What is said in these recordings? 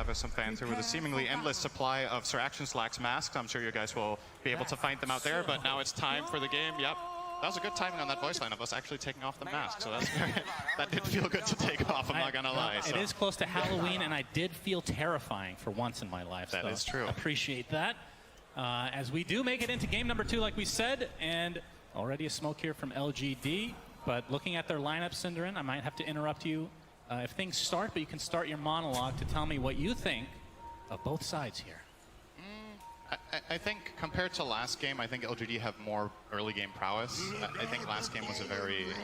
gather some fans here with a seemingly endless supply of Sir Action Slack's masks. I'm sure you guys will be able to find them out there, but now it's time for the game. Yep. That was a good timing on that voice line of us actually taking off the mask, so that's that did feel good to take off, I'm not gonna lie. It is close to Halloween, and I did feel terrifying for once in my life. That is true. Appreciate that. As we do make it into game number 2, like we said, and already a smoke here from LGD, but looking at their lineup, Cinderin, I might have to interrupt you if things start, but you can start your monologue to tell me what you think of both sides here. I think compared to last game, I think LGD have more early game prowess. I think last game was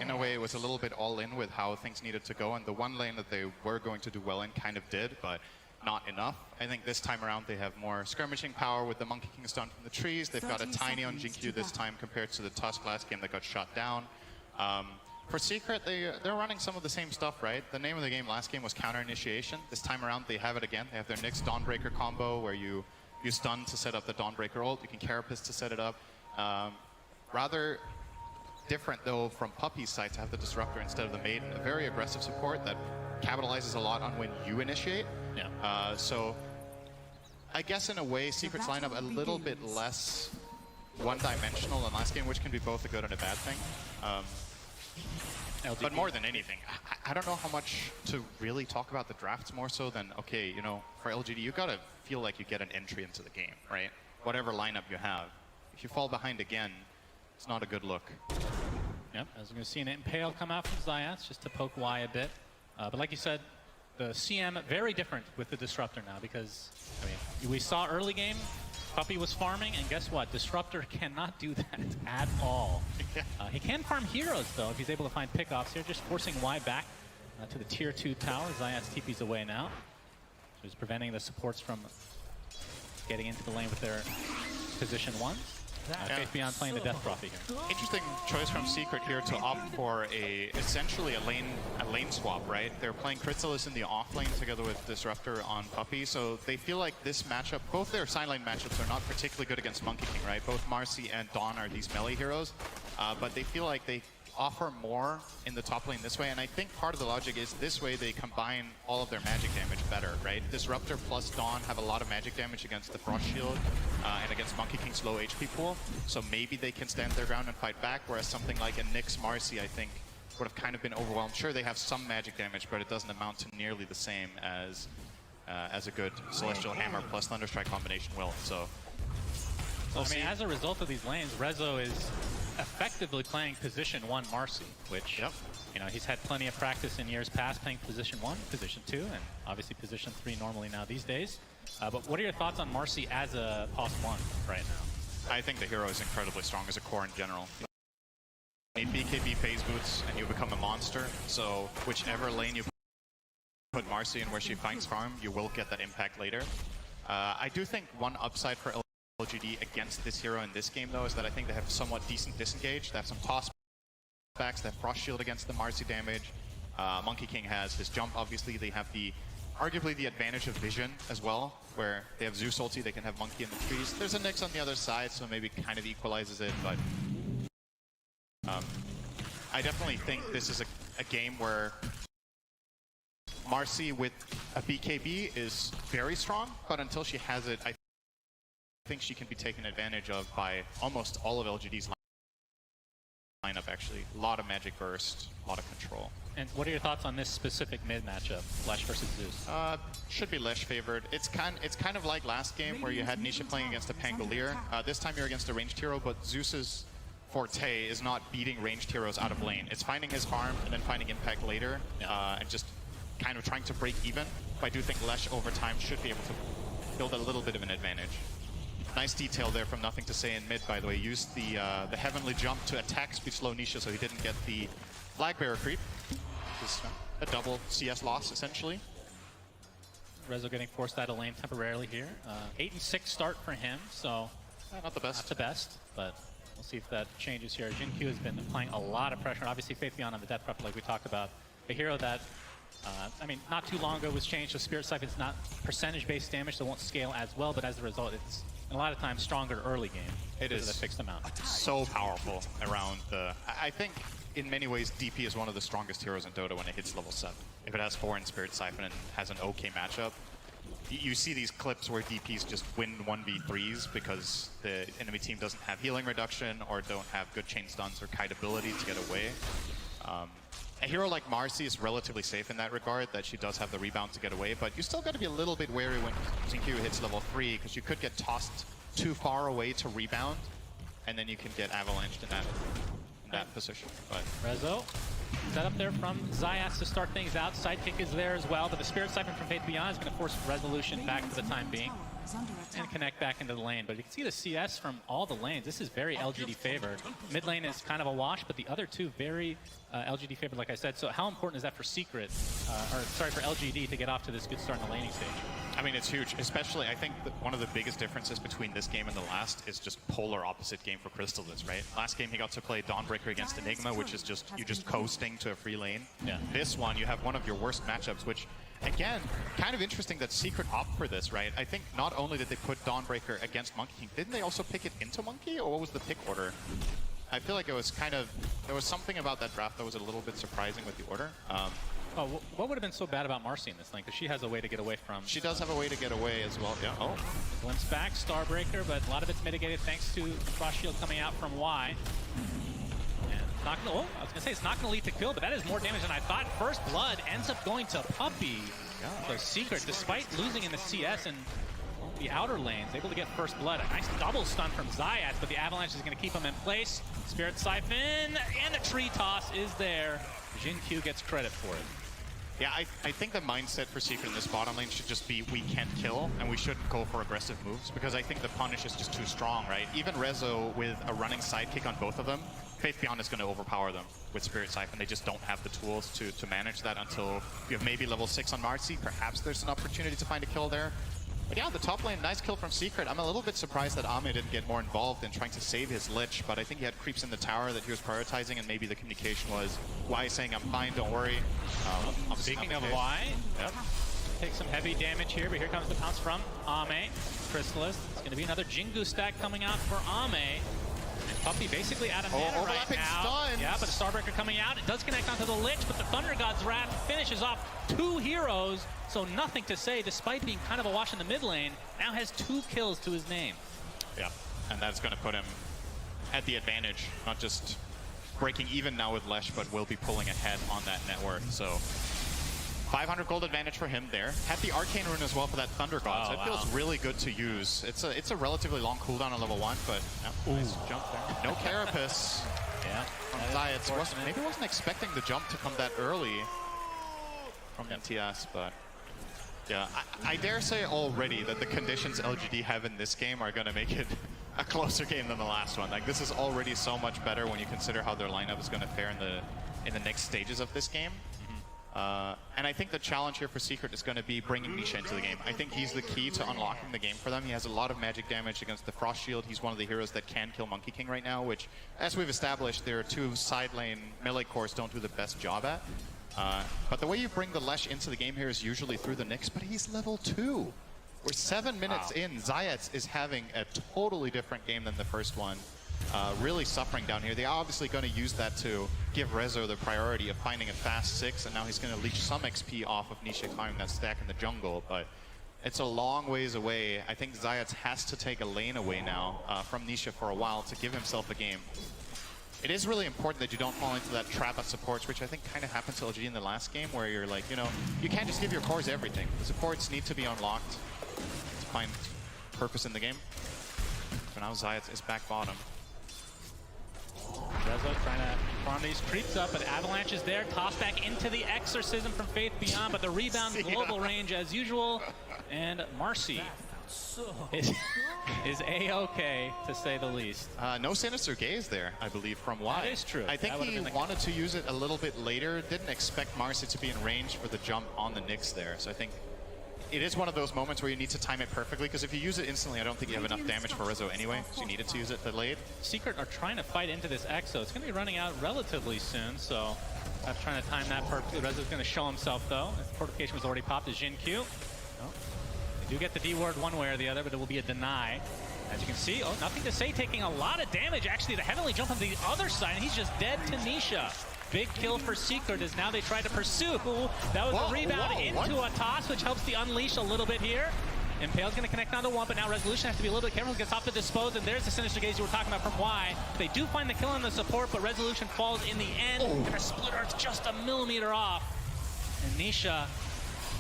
in a way, it was a little bit all in with how things needed to go, and the one lane that they were going to do well in kind of did, but not enough. I think this time around they have more skirmishing power with the Monkey King stun from the trees. They've got a tiny on Jinkyu this time compared to the Tusk last game that got shot down. For Secret, they're running some of the same stuff, right? The name of the game last game was Counter Initiation. This time around they have it again. They have their Nyx Dawnbreaker combo where you stun to set up the Dawnbreaker ult, you can Carapace to set it up. Rather different though from Puppy's side to have the Disruptor instead of the Maiden. A very aggressive support that capitalizes a lot on when you initiate. Yeah. So I guess in a way Secret's lineup a little bit less one-dimensional than last game, which can be both a good and a bad thing. But more than anything, I don't know how much to really talk about the drafts more so than, okay, you know, for LGD, you gotta feel like you get an entry into the game, right? Whatever lineup you have. If you fall behind again, it's not a good look. Yep, as we're going to see an Impale come out from Zayats just to poke Y a bit. But like you said, the CM very different with the Disruptor now because, I mean, we saw early game, Puppy was farming, and guess what? Disruptor cannot do that at all. He can farm heroes, though, if he's able to find pickoffs here, just forcing Y back to the tier 2 tower. Zayats TP's away now. So he's preventing the supports from getting into the lane with their position 1s. Faith Beyond playing the Death Prophet here. Interesting choice from Secret here to opt for essentially a lane swap, right? They're playing Crystallis in the off lane together with Disruptor on Puppy, so they feel like this matchup, both their side lane matchups are not particularly good against Monkey King, right? Both Marcy and Dawn are these melee heroes, but they feel like they offer more in the top lane this way, and I think part of the logic is this way they combine all of their magic damage better, right? Disruptor plus Dawn have a lot of magic damage against the Frost Shield and against Monkey King's low HP pool, so maybe they can stand their ground and fight back, whereas something like a Nyx Marcy, I think, would have kind of been overwhelmed. Sure, they have some magic damage, but it doesn't amount to nearly the same as a good Celestial Hammer plus Thunderstrike combination will, so I mean, as a result of these lanes, Rezo is effectively playing position 1 Marcy, which, you know, he's had plenty of practice in years past playing position 1, position 2, and obviously position 3 normally now these days. But what are your thoughts on Marcy as a POS 1 right now? I think the hero is incredibly strong as a core in general. You need BKB phase boots and you become a monster, so whichever lane you put Marcy in where she finds farm, you will get that impact later. I do think one upside for LGD against this hero in this game, though, is that I think they have somewhat decent disengage. They have some toss backs, they have Frost Shield against the Marcy damage. Monkey King has his jump, obviously. They have arguably the advantage of vision as well, where they have Zeus ulti, they can have Monkey in the trees. There's a Nyx on the other side, so maybe kind of equalizes it, but I definitely think this is a game where Marcy with a BKB is very strong, but until she has it, I think she can be taken advantage of by almost all of LGD's lineup, actually. A lot of magic burst, a lot of control. And what are your thoughts on this specific mid matchup, Lesh versus Zeus? Should be Lesh favored. It's kind of like last game where you had Nisha playing against a Pangolier. This time you're against a ranged hero, but Zeus's forte is not beating ranged heroes out of lane. It's finding his farm and then finding impact later, and just kind of trying to break even. But I do think Lesh over time should be able to build a little bit of an advantage. Nice detail there from Nothing to Say in mid, by the way. Used the Heavenly Jump to attack speed slow Nisha so he didn't get the Flag Bearer creep. Just a double CS loss, essentially. Rezo getting forced out of lane temporarily here. 8-6 start for him, so not the best. Not the best, but we'll see if that changes here. Jinkyu has been applying a lot of pressure. Obviously, Faith Beyond on the Death Prophet, like we talked about. A hero that, I mean, not too long ago was changed, so Spirit Siphon is not percentage-based damage, so it won't scale as well, but as a result, it's a lot of times stronger early game. It is a fixed amount. So powerful around the... I think in many ways DP is one of the strongest heroes in Dota when it hits level 7. If it has 4 in Spirit Siphon and has an okay matchup, you see these clips where DPs just win 1v3s because the enemy team doesn't have healing reduction or don't have good chain stuns or kite ability to get away. A hero like Marcy is relatively safe in that regard, that she does have the rebound to get away, but you still got to be a little bit wary when Zinq hits level 3 because you could get tossed too far away to rebound, and then you can get avalanched in that position. But Rezo set up there from Zayas to start things out. Sidekick is there as well, but the Spirit Siphon from Faith Beyond is going to force Resolution back for the time being and connect back into the lane. But you can see the CS from all the lanes. This is very LGD favored. Mid lane is kind of a wash, but the other two very LGD favored, like I said. So how important is that for Secret, for LGD to get off to this good start in the laning stage? I mean, it's huge, especially I think that one of the biggest differences between this game and the last is just polar opposite game for Crystallis, right? Last game he got to play Dawnbreaker against Enigma, which is just, you just coasting to a free lane. Yeah. This one, you have one of your worst matchups, which, again, kind of interesting that Secret opt for this, right? I think not only did they put Dawnbreaker against Monkey King, didn't they also pick it into Monkey, or what was the pick order? I feel like it was kind of, there was something about that draft that was a little bit surprising with the order. What would have been so bad about Marcy in this lane? Because she has a way to get away from... She does have a way to get away as well, yeah. Oh. Glimpse back, Starbreaker, but a lot of it's mitigated thanks to Frost Shield coming out from Y. And not gonna, I was going to say it's not going to lead to kill, but that is more damage than I thought. First Blood ends up going to Puppey. Yeah. So Secret, despite losing in the CS and the outer lanes, able to get First Blood. A nice double stun from Zayas, but the Avalanche is going to keep him in place. Spirit Siphon, and the tree toss is there. Jin-Q gets credit for it. Yeah, I think the mindset for Secret in this bottom lane should just be we can't kill, and we shouldn't go for aggressive moves, because I think the punish is just too strong, right? Even Rezo with a running sidekick on both of them, Faith Beyond is going to overpower them with Spirit Siphon. They just don't have the tools to manage that until you have maybe level 6 on Marcy. Perhaps there's an opportunity to find a kill there. But yeah, the top lane, nice kill from Secret. I'm a little bit surprised that Ame didn't get more involved in trying to save his Lich, but I think he had creeps in the tower that he was prioritizing, and maybe the communication was Y saying, I'm fine, don't worry. Speaking of Y, yep. Take some heavy damage here, but here comes the pounce from Ame. Crystallis. It's going to be another Jingu stack coming out for Ame. And Puppey basically out of mana right now. Stuns. Yeah, but a Starbreaker coming out. It does connect onto the Lich, but the Thunder God's Wrath finishes off 2 heroes. So nothing to say, despite being kind of a wash in the mid lane, now has 2 kills to his name. Yeah, and that's going to put him at the advantage, not just breaking even now with Lesh, but will be pulling ahead on that net worth. So 500 gold advantage for him there. Had the Arcane Rune as well for that Thunder God, so it feels really good to use. It's a relatively long cooldown on level 1, but nice jump there. No Carapace. Yeah, from Zayas. Maybe wasn't expecting the jump to come that early from MTS, but yeah, I dare say already that the conditions LGD have in this game are going to make it a closer game than the last one. Like, this is already so much better when you consider how their lineup is going to fare in the next stages of this game. And I think the challenge here for Secret is going to be bringing Nisha into the game. I think he's the key to unlocking the game for them. He has a lot of magic damage against the Frost Shield. He's one of the heroes that can kill Monkey King right now, which, as we've established, their 2 side lane melee cores don't do the best job at. But the way you bring the Lesh into the game here is usually through the Nyx, but he's level 2. We're 7 minutes in. Zayas is having a totally different game than the first one. Really suffering down here. They're obviously going to use that to give Rezo the priority of finding a fast 6, and now he's going to leech some XP off of Nisha climbing that stack in the jungle, but it's a long ways away. I think Zayas has to take a lane away now from Nisha for a while to give himself a game. It is really important that you don't fall into that trap at supports, which I think kind of happened to LGD in the last game, where you're like, you know, you can't just give your cores everything. The supports need to be unlocked to find purpose in the game. So now Zayas is back bottom. Rezo trying to farm these creeps up, but Avalanche is there. Toss back into the Exorcism from Faith Beyond, but the rebound global range as usual. And Marcy is A-okay, to say the least. No Sinister Gaze there, I believe, from Y. That is true. I think he wanted to use it a little bit later. Didn't expect Marcy to be in range for the jump on the Nyx there. So I think it is one of those moments where you need to time it perfectly, because if you use it instantly, I don't think you have enough damage for Rezo anyway, so you needed to use it delayed. Secret are trying to fight into this Exo. It's going to be running out relatively soon, so that's trying to time that perfectly. Rezo's going to show himself, though. The fortification was already popped as Jin-Q. They do get the D word one way or the other, but it will be a deny. As you can see, nothing to say, taking a lot of damage. Actually, the Heavenly Jump on the other side, and he's just dead to Nisha. big kill for Secret as now they try to pursue. That was a rebound into a toss, which helps the unleash a little bit here. Impale's going to connect onto one, but now Resolution has to be a little bit careful. Gets off the dispose, and there's the Sinister Gaze you were talking about from Y. They do find the kill on the support, but Resolution falls in the end. And a split art's just a millimeter off. And Nisha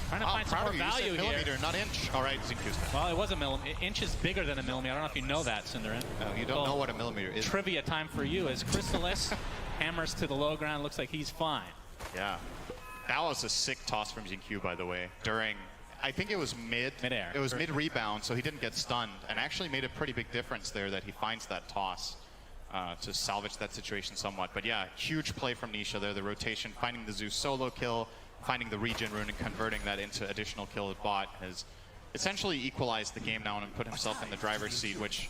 trying to find some more value here. Millimeter, not inch. All right, Xinku's back. Well, it was a millimeter. Inch is bigger than a millimeter. I don't know if you know that, Cinderin. No, you don't know what a millimeter is. Trivia time for you as Chrysalis hammers to the low ground. Looks like he's fine. Yeah. That was a sick toss from Xinku, by the way, during... I think it was mid-air. It was mid-rebound, so he didn't get stunned, and actually made a pretty big difference there that he finds that toss to salvage that situation somewhat. But yeah, huge play from Nisha there, the rotation, finding the Zeus solo kill, finding the regen rune and converting that into additional kill with bot has essentially equalized the game now and put himself in the driver's seat, which,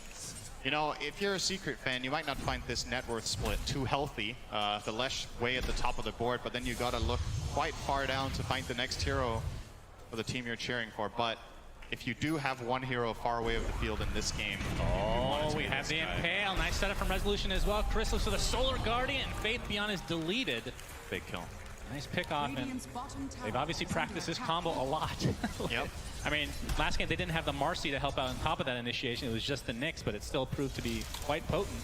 you know, if you're a Secret fan, you might not find this net worth split too healthy. The Lesh way at the top of the board, but then you gotta look quite far down to find the next hero for the team you're cheering for. But if you do have one hero far away of the field in this game, we have the Impale. Nice setup from Resolution as well. Chrysalis with a Solar Guardian. Faith Beyond is deleted. Big kill. Nice pick off, and they've obviously practiced this combo a lot. Yep. I mean, last game they didn't have the Marcy to help out on top of that initiation. It was just the Nyx, but it still proved to be quite potent.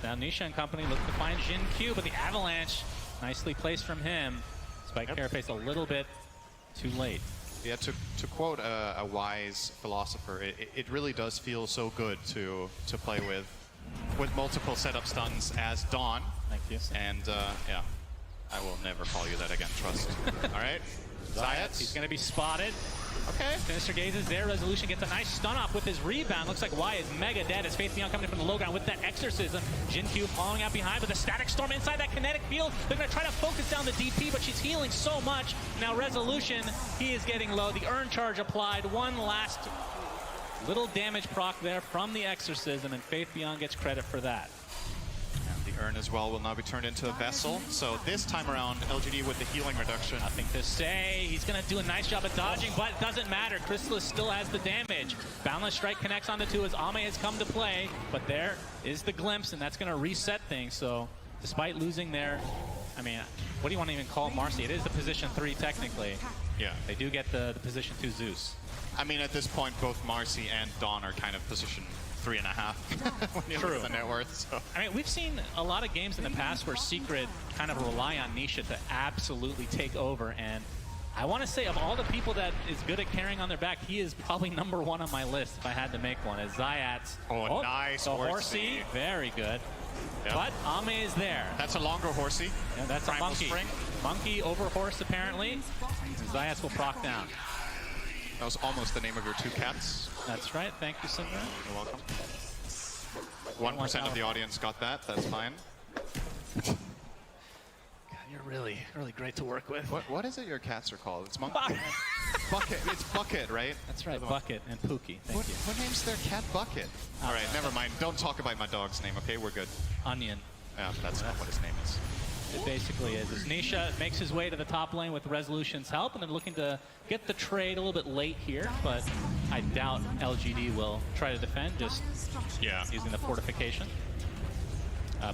Now Nisha and company look to find Jin Q, but the Avalanche nicely placed from him. Spike Carapace a little bit too late. Yeah, to quote a wise philosopher, it really does feel so good to play with multiple setup stuns as Dawn. Thank you. And yeah, I will never call you that again, trust. All right, Zayat. He's going to be spotted. Okay. Sinister Gaze is there. Resolution gets a nice stun off with his rebound. Looks like Y is mega dead as Faith Beyond coming in from the low ground with that exorcism. Jin Q following out behind with a static storm inside that kinetic field. They're going to try to focus down the DP, but she's healing so much. Now Resolution, he is getting low. The urn charge applied. One last little damage proc there from the exorcism, and Faith Beyond gets credit for that. The urn as well will now be turned into a vessel. So this time around, LGD with the healing reduction. Nothing to say. He's going to do a nice job at dodging, but it doesn't matter. Chrysalis still has the damage. Boundless Strike connects on the two as Ame has come to play, but there is the glimpse, and that's going to reset things. So despite losing there, I mean, what do you want to even call Marcy? It is the position 3 technically. Yeah. They do get the position 2 Zeus. I mean, at this point, both Marcy and Dawn are kind of position 3.5 when you look at the net worth. So. I mean, we've seen a lot of games in the past where Secret kind of rely on Nisha to absolutely take over, and I want to say of all the people that is good at carrying on their back, he is probably #1 on my list if I had to make one. As Zayat's nice horsey, very good. Yep. But Ame is there. That's a longer horsey. Yeah, that's Primal a monkey. Spring. Monkey over horse apparently. And Zayat's will proc down. That was almost the name of your 2 cats. That's right. Thank you, Cinder. You're welcome. 1% of the audience got that. That's fine. God, you're really great to work with. What is it your cats are called? It's Monkey. Bucket. It's Bucket, right? That's right. Bucket and Pookie. Thank you. What name's their cat? Bucket. All right, never mind. Don't talk about my dog's name, okay? We're good. Onion. Yeah, that's not what his name is. It basically is. As Nisha makes his way to the top lane with Resolution's help, and then looking to get the trade a little bit late here, but I doubt LGD will try to defend, just using the fortification.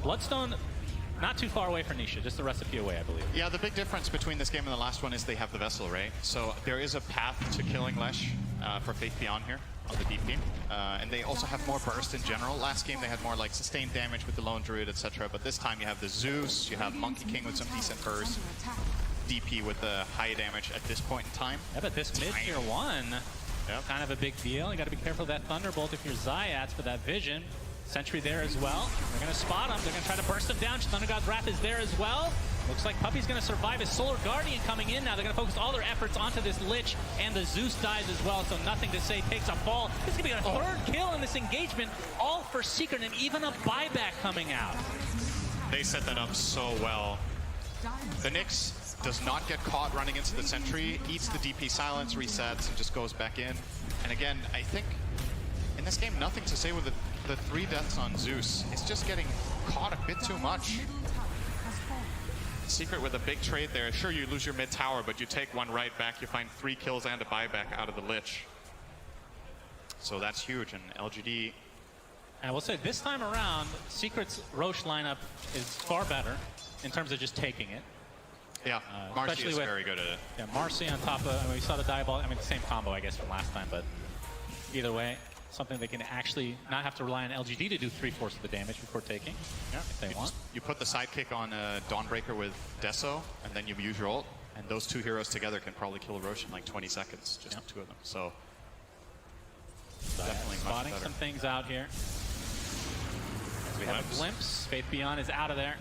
Bloodstone, not too far away for Nisha, just the recipe away, I believe. Yeah, the big difference between this game and the last one is they have the Vessel, right? So there is a path to killing Lesh for Faith Beyond here on the DP. And they also have more burst in general. Last game they had more like sustained damage with the Lone Druid, etc. But this time you have the Zeus, you have Monkey King with some decent burst, DP with the high damage at this point in time. Yeah, but this mid-tier 1, kind of a big deal. You got to be careful of that Thunderbolt if you're Zayats for that vision. Sentry there as well. They're going to spot him. They're going to try to burst him down. Thunder God's Wrath is there as well. Looks like Puppy's going to survive. His Solar Guardian coming in now. They're going to focus all their efforts onto this Lich, and the Zeus dies as well, so nothing to say. Takes a fall. This is going to be a 3rd kill in this engagement, all for Secret, and even a buyback coming out. They set that up so well. The Nyx does not get caught running into the Sentry, eats the DP silence, resets, and just goes back in. And again, I think in this game, nothing to say with the 3 deaths on Zeus. It's just getting caught a bit too much. Secret with a big trade there. Sure, you lose your mid tower, but you take 1 right back. You find 3 kills and a buyback out of the Lich. So that's huge. And LGD, And I will say this time around, Secret's Roche lineup is far better in terms of just taking it. Yeah, Marcy is very good at it. Yeah, Marcy on top of, I mean, we saw the diabolic, I mean, the same combo, I guess, from last time, but either way, something they can actually not have to rely on LGD to do 3/4 of the damage before taking, if they want. You put the sidekick on Dawnbreaker with Deso, and then you use your ult, and those two heroes together can probably kill Roche in like 20 seconds, just the two of them. So, definitely spotting much better. some things out here. We have a glimpse. Faith Beyond is out of there.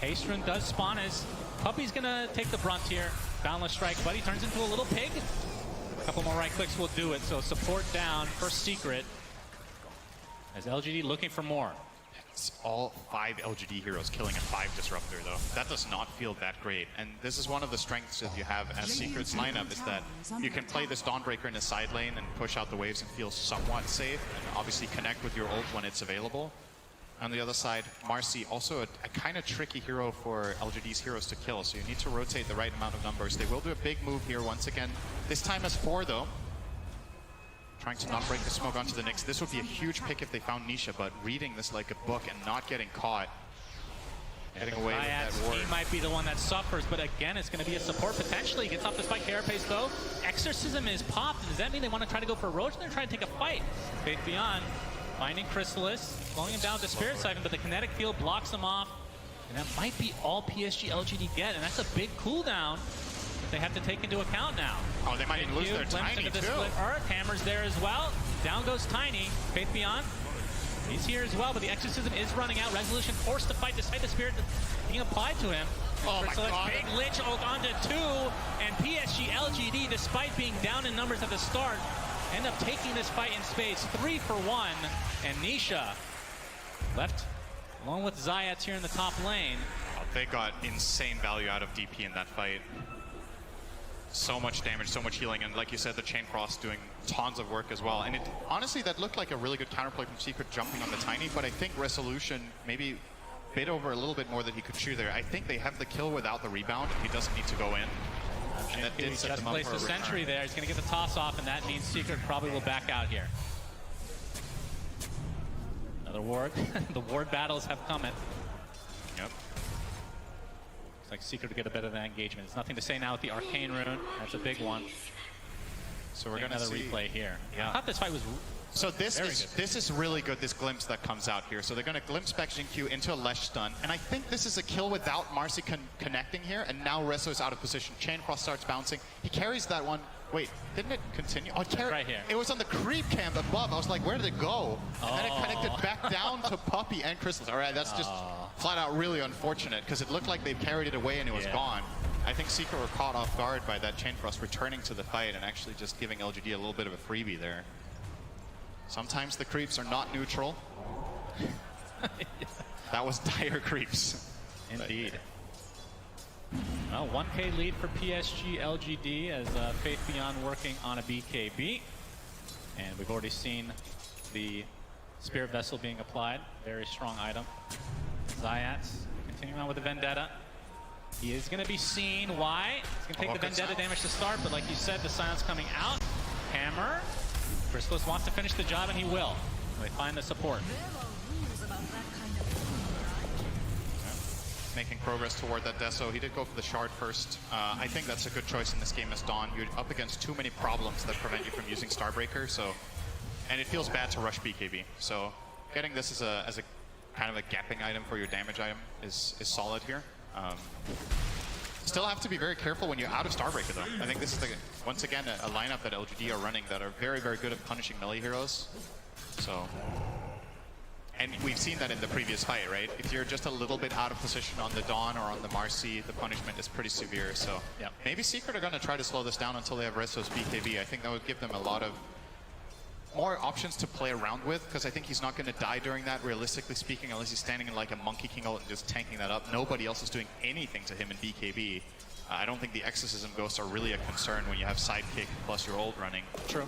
Hastrun does spawn as Puppey's gonna take the brunt here. Boundless Strike, but he turns into a little pig. A couple more right clicks will do it. So support down for Secret. As LGD looking for more. It's all 5 LGD heroes killing a 5 Disruptor, though. That does not feel that great. And this is one of the strengths that you have as Secret's lineup, is that you can play this Dawnbreaker in the side lane and push out the waves and feel somewhat safe, and obviously connect with your ult when it's available. On the other side, Marcy, also a kind of tricky hero for LGD's heroes to kill, so you need to rotate the right amount of numbers. They will do a big move here once again. This time as 4, though. Trying to not break the smoke onto the Nyx. This would be a huge pick if they found Nisha, but reading this like a book and not getting caught. Getting away with that ward. He might be the one that suffers, but again, it's going to be a support potentially. Gets off the spike carapace though. Exorcism is popped. Does that mean they want to try to go for a Roach? They're trying to take a fight. Faith Beyond finding Chrysalis, slowing him down to Spirit Siphon, but the kinetic field blocks him off. And that might be all PSG.LGD get, and that's a big cooldown that they have to take into account now. Oh, they might even lose their Tiny too. Split Earth, Hammer's there as well. Down goes Tiny. Faith Beyond. He's here as well, but the Exorcism is running out. Resolution forced to fight despite the Spirit being applied to him. Oh my God. Big Lich onto 2, and PSG.LGD, despite being down in numbers at the start, end up taking this fight in space 3 for 1, and Nisha left along with Zayats here in the top lane. Oh, they got insane value out of DP in that fight. So much damage, so much healing, and like you said, the Chain Cross doing tons of work as well. And it honestly, that looked like a really good counterplay from Secret jumping on the Tiny, but I think Resolution maybe bit over a little bit more that he could chew there. I think they have the kill without the rebound. He doesn't need to go in. And that did set them up for a placed a sentry return. there. He's going to get the toss off, and that means Secret probably will back out here. Another ward. The ward battles have come in. Yep. Looks like Secret to get a bit of that engagement. There's nothing to say now with the Arcane Rune. That's a big one. So we're going to see another replay here. Yeah. I thought this fight was So this is really good, this glimpse that comes out here. So they're going to glimpse back Jinq into a Lesh stun. And I think this is a kill without Marcy connecting here. And now Resso is out of position. Chain Cross starts bouncing. He carries that one. Wait, didn't it continue? Oh, it right here. It was on the creep camp above. I was like, where did it go? And then it connected back down to Puppey and Crystals. All right, that's just flat out really unfortunate, because it looked like they carried it away and it was gone. I think Secret were caught off guard by that Chain Cross returning to the fight and actually just giving LGD a little bit of a freebie there. Sometimes the creeps are not neutral. That was dire creeps. Indeed. Well, 1K lead for PSG.LGD as Faith Beyond working on a BKB. And we've already seen the Spirit Vessel being applied. Very strong item. Zayats continuing on with the Vendetta. He is going to be seen. Why? He's going to take the Vendetta damage to start, but like you said, the silence coming out. Hammer. Chrysalis wants to finish the job, and he will. They find the support. Making progress toward that Deso. He did go for the shard first. I think that's a good choice in this game as Dawn. You're up against too many problems that prevent you from using Starbreaker, and it feels bad to rush BKB. So getting this as a kind of a gapping item for your damage item is solid here. Still have to be very careful when you're out of Starbreaker, though. I think this is, once again, a lineup that LGD are running that are very, very good at punishing melee heroes. So, and we've seen that in the previous fight, right? If you're just a little bit out of position on the Dawn or on the Marcy, the punishment is pretty severe. So maybe Secret are going to try to slow this down until they have Resso's BKB. I think that would give them a lot of more options to play around with, because I think he's not going to die during that, realistically speaking, unless he's standing in like a Monkey King ult and just tanking that up. Nobody else is doing anything to him in BKB. I don't think the Exorcism Ghosts are really a concern when you have Sidekick plus your ult running. True.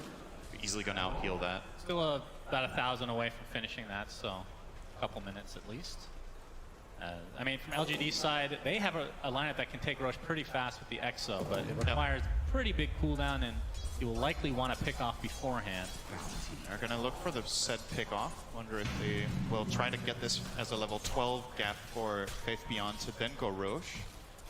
You're easily going to out-heal that. Still about 1,000 away from finishing that, so a couple minutes at least. I mean, from LGD's side, they have a lineup that can take Roche pretty fast with the Exo, but it requires pretty big cooldown, and he will likely want to pick off beforehand. They're going to look for the said pick off. Wonder if they will try to get this as a level 12 gap for Faith Beyond to then go Roche.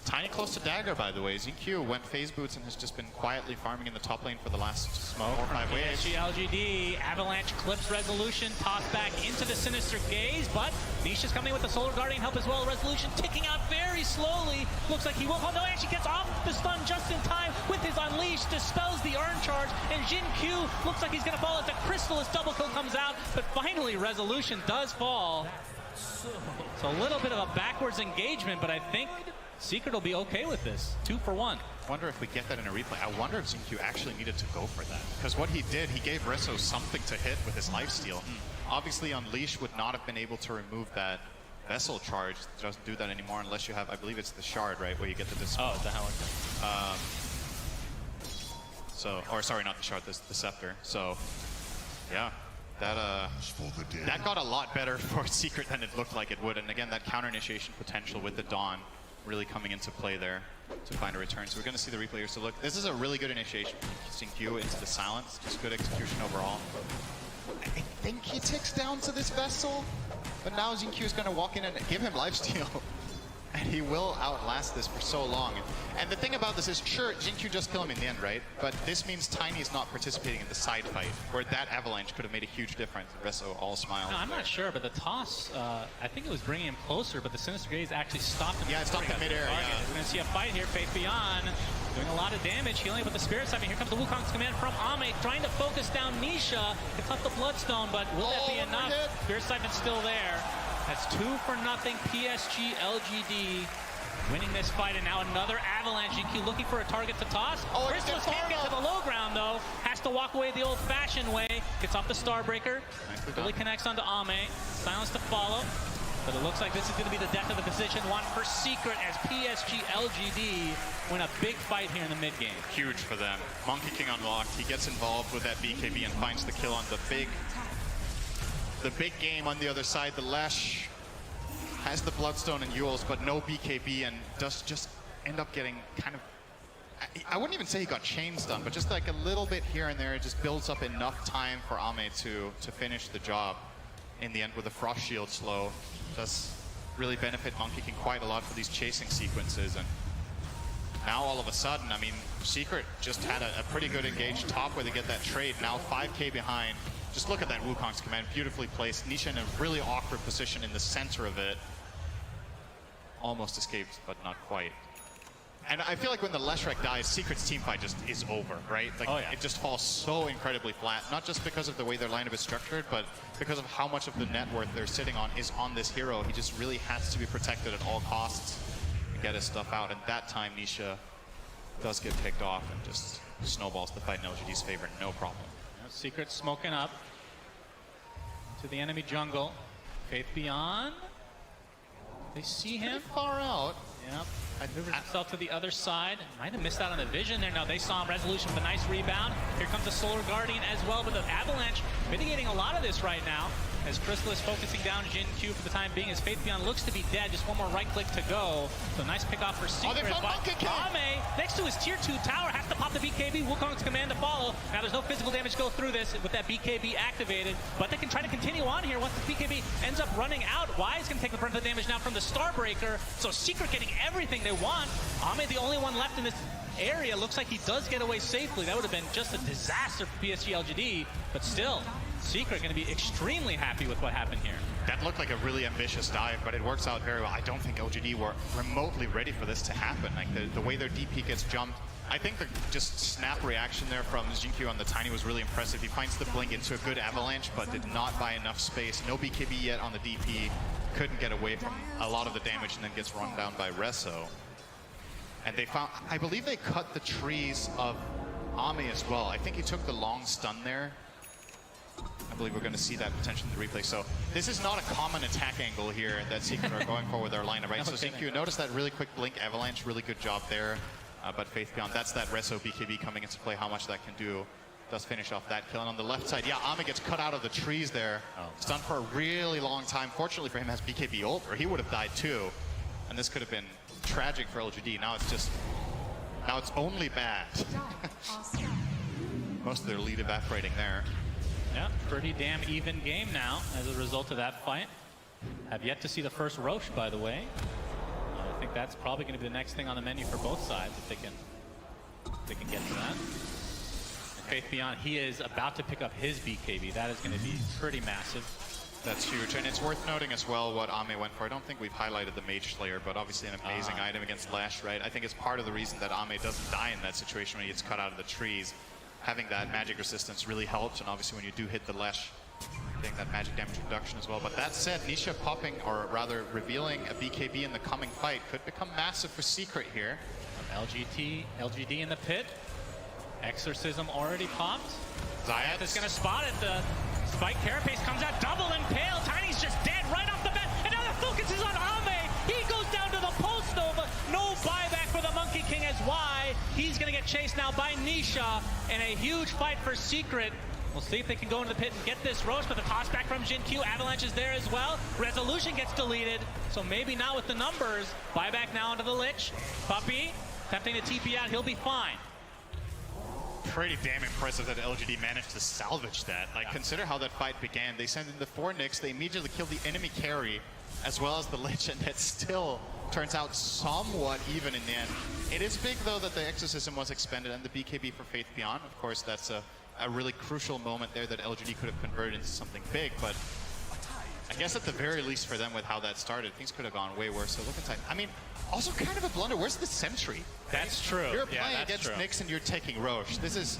Tiny close to Dagger, by the way. ZQ went phase boots and has just been quietly farming in the top lane for the last 4 or 5 waves. PSG.LGD, Avalanche clips Resolution, tossed back into the Sinister Gaze, but Nisha's coming with the Solar Guardian help as well. Resolution ticking out very slowly. Looks like he will. Oh no, actually gets off the stun just in time with his Unleash, dispels the Urn Charge, and Jin Q looks like he's going to fall as the Crystallis double kill comes out, but finally Resolution does fall. So a little bit of a backwards engagement, but I think Secret will be okay with this. 2 for 1. I wonder if we get that in a replay. I wonder if ZQ actually needed to go for that. Because what he did, he gave Resso something to hit with his lifesteal. Obviously, Unleash would not have been able to remove that Vessel charge. It doesn't do that anymore unless you have, I believe it's the Shard, right? Where you get the Dispel. Oh, is that how it goes? So, or sorry, not the Shard, the Scepter. So, yeah. That got a lot better for Secret than it looked like it would. And again, that counter initiation potential with the Dawn really coming into play there to find a return. So we're going to see the replay here. So look, this is a really good initiation from Q into the Silence. Just good execution overall. I think he ticks down to this Vessel, but now Xingqiu is going to walk in and give him lifesteal. And he will outlast this for so long. And the thing about this is, sure, Xingqiu just kill him in the end, right? But this means Tiny is not participating in the side fight, where that Avalanche could have made a huge difference. Resso all smiles. No, I'm not sure, but the toss, I think it was bringing him closer, but the Sinister Gaze actually stopped him. Yeah, it stopped him midair, yeah. We're going to see a fight here. Faith Beyond doing a lot of damage, healing with the Spirit Siphon. Here comes the Wukong's command from Ame, trying to focus down Nisha. It's up the Bloodstone, but will that be enough? Spirit Siphon's still there. That's 2 for nothing. PSG.LGD winning this fight, and now another Avalanche. GQ looking for a target to toss. Crystallis can't get to the low ground, though. Has to walk away the old-fashioned way. Gets off the Starbreaker. Really connects onto Ame. Silence to follow. But it looks like this is going to be the death of the position one for Secret as PSG.LGD win a big fight here in the mid-game. Huge for them. Monkey King unlocked. He gets involved with that BKB and finds the kill on the big game on the other side. The Lash has the Bloodstone and Yules, but no BKB, and does just end up getting kind of, I wouldn't even say he got chains done, but just like a little bit here and there. It just builds up enough time for Ame to finish the job in the end with a Frost Shield slow. Does really benefit Monkey King quite a lot for these chasing sequences. And now all of a sudden, I mean, Secret just had a pretty good engaged top where they get that trade. Now 5k behind. Just look at that Wukong's command, beautifully placed. Nisha in a really awkward position in the center of it. Almost escaped, but not quite. And I feel like when the Leshrac dies, Secret's teamfight just is over, right? Like, it just falls so incredibly flat. Not just because of the way their lineup is structured, but because of how much of the net worth they're sitting on is on this hero. He just really has to be protected at all costs and get his stuff out. And that time, Nisha does get picked off and just snowballs the fight in LGD's favor, no problem. Secret smoking up to the enemy jungle. Faith Beyond. They see him far out. Yep. Moves himself to the other side. Might have missed out on the vision there. Now they saw him. Resolution with a nice rebound. Here comes the Solar Guardian as well, but the Avalanche mitigating a lot of this right now. As Crystallis focusing down Jin Q for the time being, as Faith Beyond looks to be dead. Just one more right click to go. So nice pick off for Secret. Ame, next to his tier 2 tower, has to pop the BKB. Wukong's command to follow. Now there's no physical damage go through this with that BKB activated, but they can try to continue on here once the BKB ends up running out. Wise can take the brunt of the damage now from the Starbreaker. So Secret getting everything they want. Ame, the only one left in this area, looks like he does get away safely. That would have been just a disaster for PSG.LGD, but still, Secret going to be extremely happy with what happened here. That looked like a really ambitious dive, but it works out very well. I don't think LGD were remotely ready for this to happen. Like the way their DP gets jumped. I think the just snap reaction there from Xingqiu on the Tiny was really impressive. He finds the blink into a good Avalanche, but did not buy enough space. No BKB yet on the DP. Couldn't get away from a lot of the damage and then gets run down by Resso. And they found, I believe they cut the trees of Ame as well. I think he took the long stun there. I believe we're going to see that potentially in the replay. So this is not a common attack angle here that Secret are going for with their lineup, right? So Xingqiu, notice that really quick blink Avalanche, really good job there. But Faith Beyond, that's that Resso BKB coming into play, how much that can do. Does finish off that kill. And on the left side, yeah, Ame gets cut out of the trees there. Stunned for a really long time. Fortunately for him, has BKB ult, or he would have died too. And this could have been tragic for LGD. Now it's just Now it's only bad. Most of their lead evaporating there. Yeah, pretty damn even game now as a result of that fight. Have yet to see the first Roche, by the way. I think that's probably going to be the next thing on the menu for both sides if they can get to that. And Faith Beyond, he is about to pick up his BKB. That is going to be pretty massive. That's huge, and it's worth noting as well what Ame went for. I don't think we've highlighted the Mage Slayer, but obviously an amazing item against Lash, right? I think it's part of the reason that Ame doesn't die in that situation when he gets cut out of the trees. Having that magic resistance really helps, and obviously when you do hit the Lash, getting that magic damage reduction as well. But that said, Nisha popping, or rather revealing a BKB in the coming fight could become massive for Secret here. LGD in the pit. Exorcism already popped. Zayat is going to spot it. The Spike Carapace comes out, double impale. Tiny's just dead right off the bat. And now the focus is on Ame. He goes down to the post Nova. No buyback for the Monkey King as Y. He's going to get chased now by Nisha. And a huge fight for Secret. We'll see if they can go into the pit and get this Roche, but the toss back from Jin Q. Avalanche is there as well. Resolution gets deleted, so maybe not with the numbers. Buyback now onto the Lich. Puppey attempting to TP out. He'll be fine. Pretty damn impressive that LGD managed to salvage that. Like, consider how that fight began. They send in the 4 Nyx, they immediately kill the enemy carry, as well as the Lich, and that still turns out somewhat even in the end. It is big, though, that the Exorcism was expended and the BKB for Faith Beyond. Of course, that's a really crucial moment there that LGD could have converted into something big, but I guess at the very least for them with how that started, things could have gone way worse. So look inside. I mean, also kind of a blunder. Where's the Sentry? That's true. You're playing against Nyx and you're taking Roche. This is,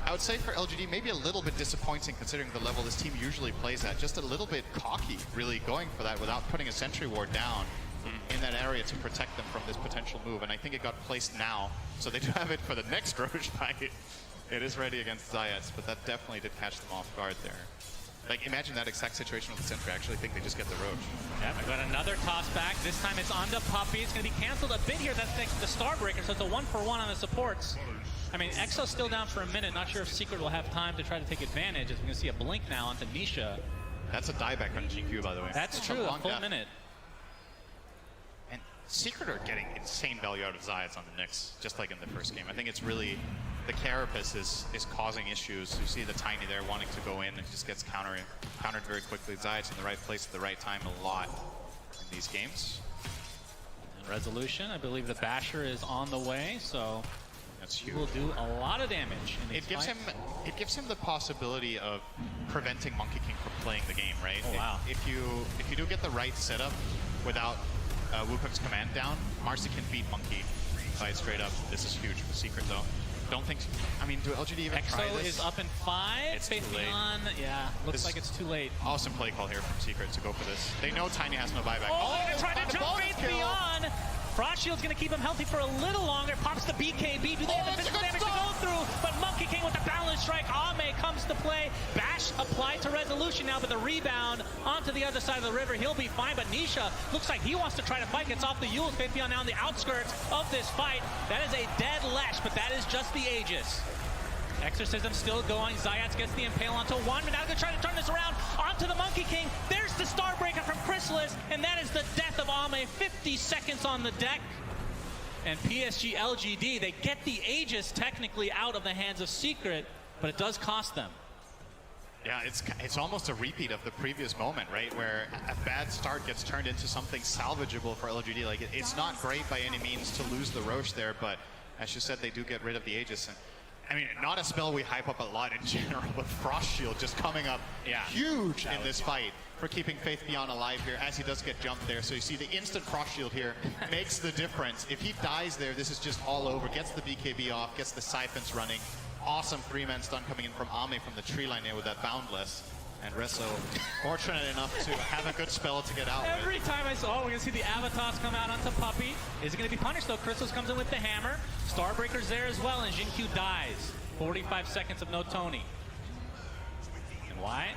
I would say for LGD, maybe a little bit disappointing considering the level this team usually plays at. Just a little bit cocky, really going for that without putting a Sentry Ward down in that area to protect them from this potential move. And I think it got placed now, so they do have it for the next Roche fight. It is ready against Zayats, but that definitely did catch them off guard there. Like, imagine that exact situation with the Sentry. I actually think they just get the Roche. Yeah, we've got another toss back. This time it's onto Puppey. It's going to be canceled a bit here. That's thanks to the Starbreaker, so it's a 1-for-1 on the supports. I mean, Exo's still down for a minute. Not sure if Secret will have time to try to take advantage. As we're going to see a blink now onto Nisha. That's a dieback on GQ, by the way. That's true, a full minute. And Secret are getting insane value out of Zayats on the Nyx, just like in the first game. I think it's really, the Carapace is causing issues. You see the Tiny there wanting to go in, and it just gets countered very quickly. Zayats in the right place at the right time a lot in these games. And Resolution, I believe the Basher is on the way, so that's he huge. will do a lot of damage in It gives him the possibility of preventing Monkey King from playing the game, right? Oh, wow. If you do get the right setup without Wukong's command down, Marcy can beat Monkey fight straight up. This is huge for Secret though. Don't think, I mean, do LGD even try Exo this? is up in 5. It's too late. Beyond, yeah, looks like it's too late. Awesome play call here from Secret to go for this. They know Tiny has no buyback. Oh, they're gonna try to jump Faith Beyond. Frost Shield's gonna keep him healthy for a little longer. Pops the BKB. Do they have the physical damage to go through? But Monkey King with the balance strike. Ame comes to play. Bash applied to Resolution now, but the rebound onto the other side of the river. He'll be fine, but Nisha looks like he wants to try to fight. Gets off the Yules. Faith Beyond now on the outskirts of this fight. That is a dead Lash, but that is just the Aegis. Exorcism still going. Zayats gets the impale onto one, but now they're trying to turn this around onto the Monkey King. There's the Starbreaker from Chrysalis, and that is the death of Ame. 50 seconds on the deck. And PSG.LGD, they get the Aegis technically out of the hands of Secret, but it does cost them. Yeah, it's almost a repeat of the previous moment, right? Where a bad start gets turned into something salvageable for LGD. Like, it's not great by any means to lose the Roche there, but as you said, they do get rid of the Aegis. And I mean, not a spell we hype up a lot in general, but Frost Shield just coming up huge in this fight for keeping Faith Beyond alive here, as he does get jumped there. So you see the instant Frost Shield here makes the difference. If he dies there, this is just all over. Gets the BKB off, gets the Siphons running. Awesome 3-man stun coming in from Ame from the tree line here with that Boundless. And Resso, fortunate enough to have a good spell to get out Every time I saw, we're going to see the Avatars come out onto Puppey. Is it going to be punished, though? Crystals comes in with the hammer. Starbreaker's there as well, and Jin Q dies. 45 seconds of no Tony. And Y?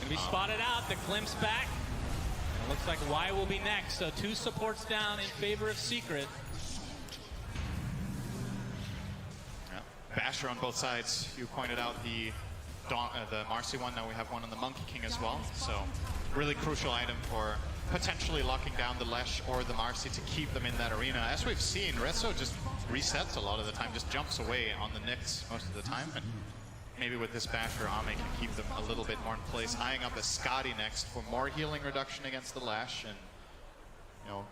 Going to be spotted out. The glimpse back. And it looks like Y will be next. So 2 supports down in favor of Secret. Yeah. Basher on both sides. You pointed out the Marcy one. Now we have one on the Monkey King as well. So really crucial item for potentially locking down the Lesh or the Marcy to keep them in that arena. As we've seen, Resso just resets a lot of the time, just jumps away on the Nyx most of the time. And maybe with this basher, Ame can keep them a little bit more in place. Eyeing up a Scotty next for more healing reduction against the Lash, and you know,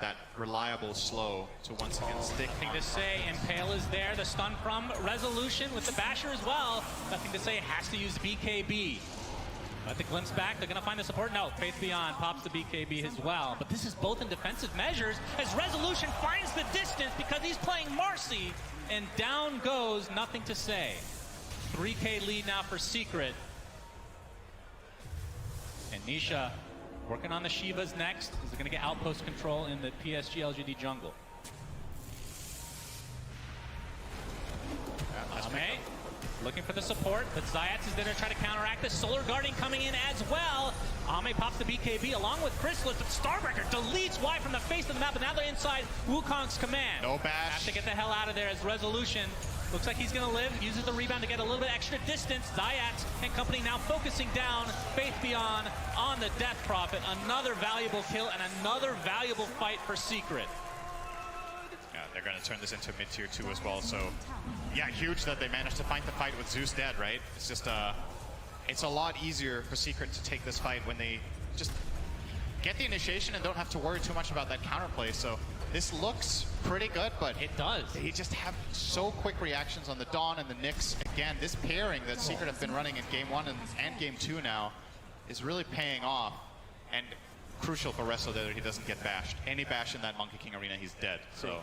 that reliable slow to once again stick. Nothing to say. Impale is there. The stun from Resolution with the basher as well. Nothing to say. Has to use BKB. Let the glimpse back. They're going to find the support. No, Faith Beyond pops the BKB as well. But this is both in defensive measures as Resolution finds the distance because he's playing Marcy. And down goes Nothing to say. 3K lead now for Secret. And Nisha working on the Shivas next. Is going to get outpost control in the PSG.LGD jungle. Ame looking for the support, but Zayats is there to try to counteract this. Solar Guardian coming in as well. Ame pops the BKB along with Chrysalis, but Starbreaker deletes Y from the face of the map, and now they're inside Wukong's command. No bash. Have to get the hell out of there as Resolution looks like he's going to live. Uses the rebound to get a little bit extra distance. Zayats and company now focusing down Faith Beyond on the Death Prophet. Another valuable kill and another valuable fight for Secret. Yeah, they're going to turn this into mid-tier 2 as well, so yeah, huge that they managed to find the fight with Zeus dead, right? It's just it's a lot easier for Secret to take this fight when they just get the initiation and don't have to worry too much about that counterplay. So this looks pretty good, but it does. They just have so quick reactions on the Dawn and the Nyx. Again, this pairing that Secret have been running in Game 1 and Game 2 now is really paying off, and crucial for Resto that he doesn't get bashed. Any bash in that Monkey King arena, he's dead. So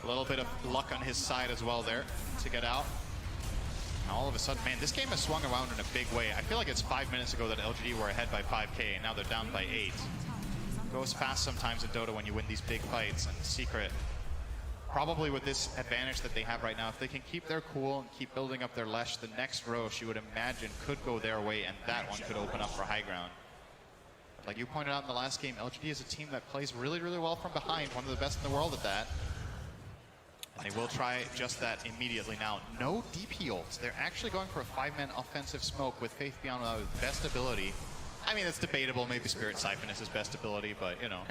a little bit of luck on his side as well there to get out. And all of a sudden, man, this game has swung around in a big way. I feel like it's 5 minutes ago that LGD were ahead by 5K, and now they're down by 8. Goes fast sometimes in Dota when you win these big fights, and Secret, probably with this advantage that they have right now, if they can keep their cool and keep building up their Lesh, the next Rosh you would imagine could go their way, and that one could open up for high ground. But like you pointed out in the last game, LGD is a team that plays really, really well from behind, one of the best in the world at that. And they will try just that immediately now. No DP ults. They're actually going for a 5-man offensive smoke with Faith Beyond with best ability. I mean, it's debatable. Maybe Spirit Siphon is his best ability, but, you know.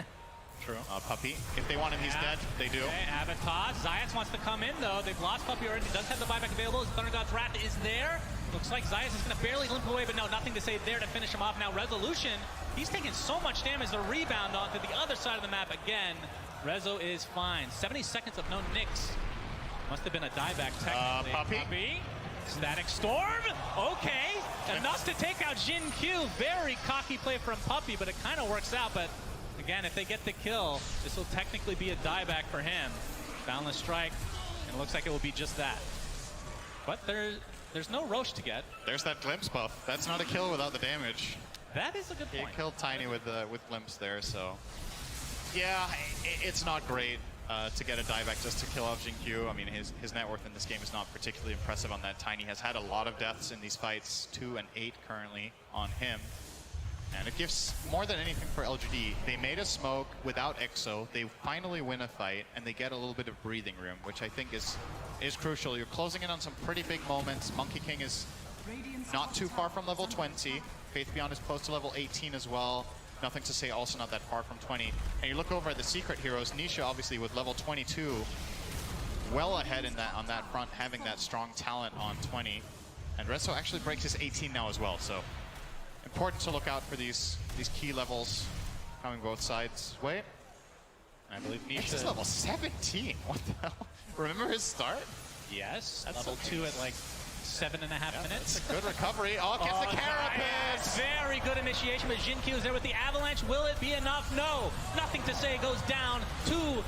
True. Puppy. If they want him, he's dead. They do. Okay, Avatar. Zayats wants to come in, though. They've lost Puppy already. He does have the buyback available. His Thunder God's Wrath is there. Looks like Zayats is going to barely limp away, but no, Nothing to say there to finish him off. Now, Resolution, he's taking so much damage to rebound onto the other side of the map again. Rezo is fine. 70 seconds of no Nyx. Must have been a dieback technically. Puppy. Static Storm. Okay. Enough to take out Jin Q. Very cocky play from Puppy, but it kind of works out. But again, if they get the kill, this will technically be a dieback for him. Boundless Strike, and it looks like it will be just that. But there's no Rosh to get. There's that Glimpse buff. That's not a kill without the damage. That is a good point. He killed Tiny with Glimpse there, so yeah, it's not great. To get a dieback just to kill off Jin Q. I mean, his net worth in this game is not particularly impressive on that. Tiny has had a lot of deaths in these fights, 2 and 8 currently on him. And it gives more than anything for LGD. They made a smoke without EXO. They finally win a fight, and they get a little bit of breathing room, which I think is crucial. You're closing in on some pretty big moments. Monkey King is not too far from level 20. Faith Beyond is close to level 18 as well. Nothing to say, also not that far from 20. And you look over at the Secret heroes, Nisha obviously with level 22, well ahead in that on that front, having that strong talent on 20. And Rezo actually breaks his 18 now as well, so important to look out for these key levels coming both sides' way. I believe Nisha is level 17. What the hell? Remember his start? Yes, that's level 2 at like 7.5 minutes. That's a good recovery. Oh, gets the Carapace. Very good initiation, but Jin Q is there with the Avalanche. Will it be enough? No. Nothing to say goes down to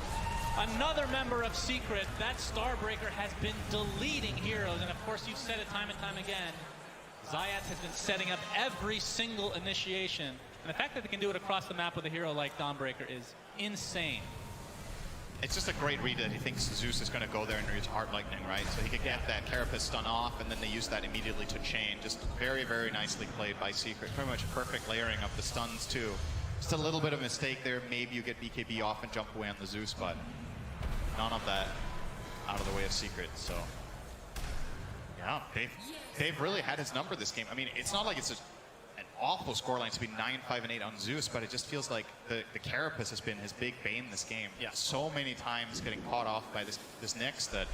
another member of Secret. That Starbreaker has been deleting heroes, and of course you've said it time and time again. Zayats has been setting up every single initiation, and the fact that they can do it across the map with a hero like Dawnbreaker is insane. It's just a great read that he thinks Zeus is going to go there and use Heart Lightning, right? So he could get that Carapace stun off, and then they use that immediately to chain. Just very, very nicely played by Secret. Pretty much perfect layering of the stuns, too. Just a little bit of a mistake there. Maybe you get BKB off and jump away on the Zeus, but none of that out of the way of Secret. So, yeah, they've really had his number this game. I mean, it's not like it's an awful scoreline to be 9-5 and 8 on Zeus, but it just feels like the Carapace has been his big bane this game. Yeah. So many times getting caught off by this Nyx that